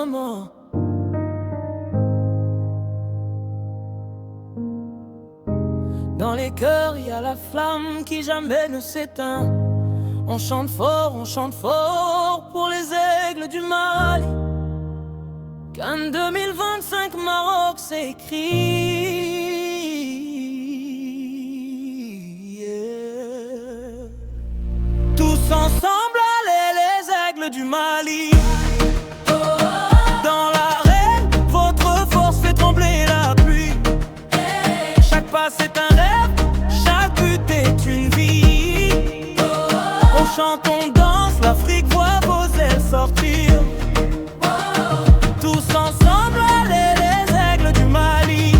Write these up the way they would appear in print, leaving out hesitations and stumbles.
moment. Dans les cœurs, il y a la flamme qui jamais ne s'éteint. On chante fort pour les aigles du Mali. Cannes 2025, Maroc, c'est écrit. Yeah. Tous ensemble, allez, les aigles du Mali. Dans l'arène, votre force fait trembler la pluie. Chaque pas c'est un rêve, chaque but est une vie. On chante, on danse, l'Afrique voit vos ailes sortir. Tous ensemble, allez, les aigles du Mali.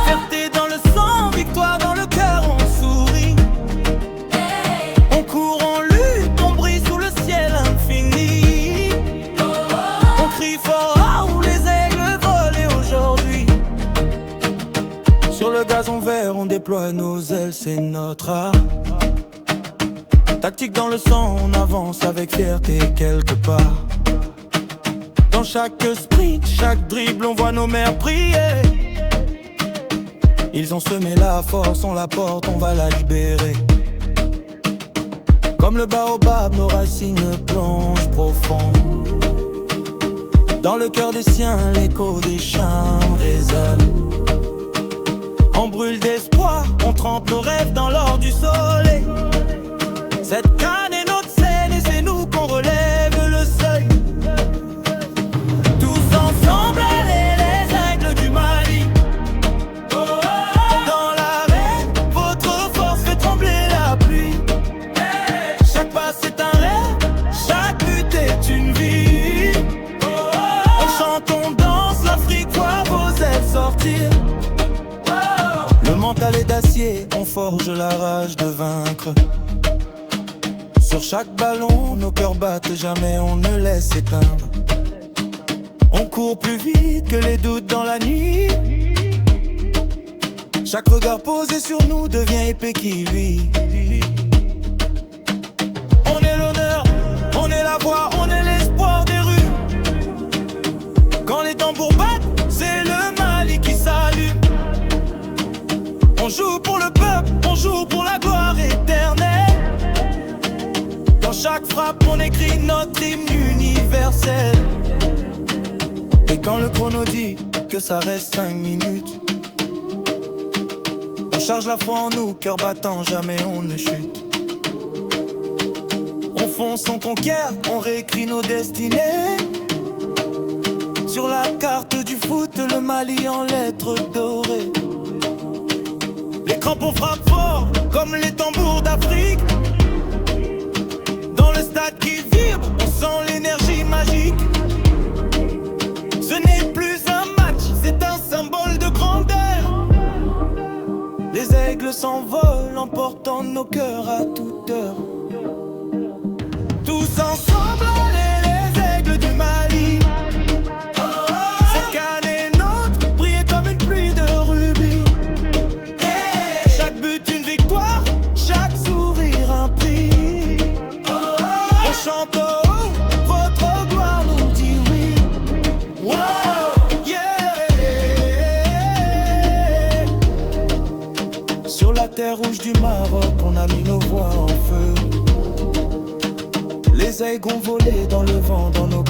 Fierté dans le sang, victoire dans le cœur, on sourit. On court, on lutte, on brille sous le ciel infini. On crie fort, ah, où les aigles volent aujourd'hui. Sur le gazon vert, on déploie nos ailes, c'est notre art. Tactique dans le sang, on avance avec fierté quelque part. Dans chaque sprint, chaque dribble, on voit nos mères prier. Ils ont semé la force, on la porte, on va la libérer. Comme le baobab, nos racines plongent profond. Dans le cœur des siens, l'écho des chants résonne. On brûle d'espoir, on trempe nos rêves dans l'or du soleil. Cette canne est notre scène et c'est nous qu'on relève le seuil. Tous ensemble, allez, les aigles du Mali. Dans l'arène, votre force fait trembler la pluie. Chaque pas c'est un rêve, chaque but est une vie. On chante, on danse, l'Afrique voit vos ailes sortir. Le mental est d'acier, on forge la rage de vaincre. Sur chaque ballon, nos cœurs battent, jamais on ne laisse éteindre. On court plus vite que les doutes dans la nuit. Chaque regard posé sur nous devient épée qui luit. On est l'honneur, on est la voix, on est l'espoir des rues. Quand les tambours battent, c'est le Mali qui s'allume. On joue pour le peuple, on joue pour la gloire éternelle. Dans chaque frappe, on écrit notre hymne universel. Et quand le chrono dit que ça reste 5 minutes, on charge la foi en nous, cœur battant, jamais on ne chute. On fonce, on conquiert, on réécrit nos destinées. Sur la carte du foot, le Mali en lettres dorées. Les crampons frappent fort, comme les tambours d'Afrique. Dans le stade qui vibre, on sent l'énergie magique. Ce n'est plus un match, c'est un symbole de grandeur. Les aigles s'envolent, emportant nos cœurs à toute heure. Tous ensemble, allez, les aigles du Mali. Cette canne est nôtre, briller comme une pluie de rubis. Chaque but une victoire, chaque sourire un prix. On chante haut, votre gloire nous dit oui. Wow, yeah. Sur la terre rouge du Maroc, on a mis nos voix en feu. Les aigles ont volé dans le vent, dans nos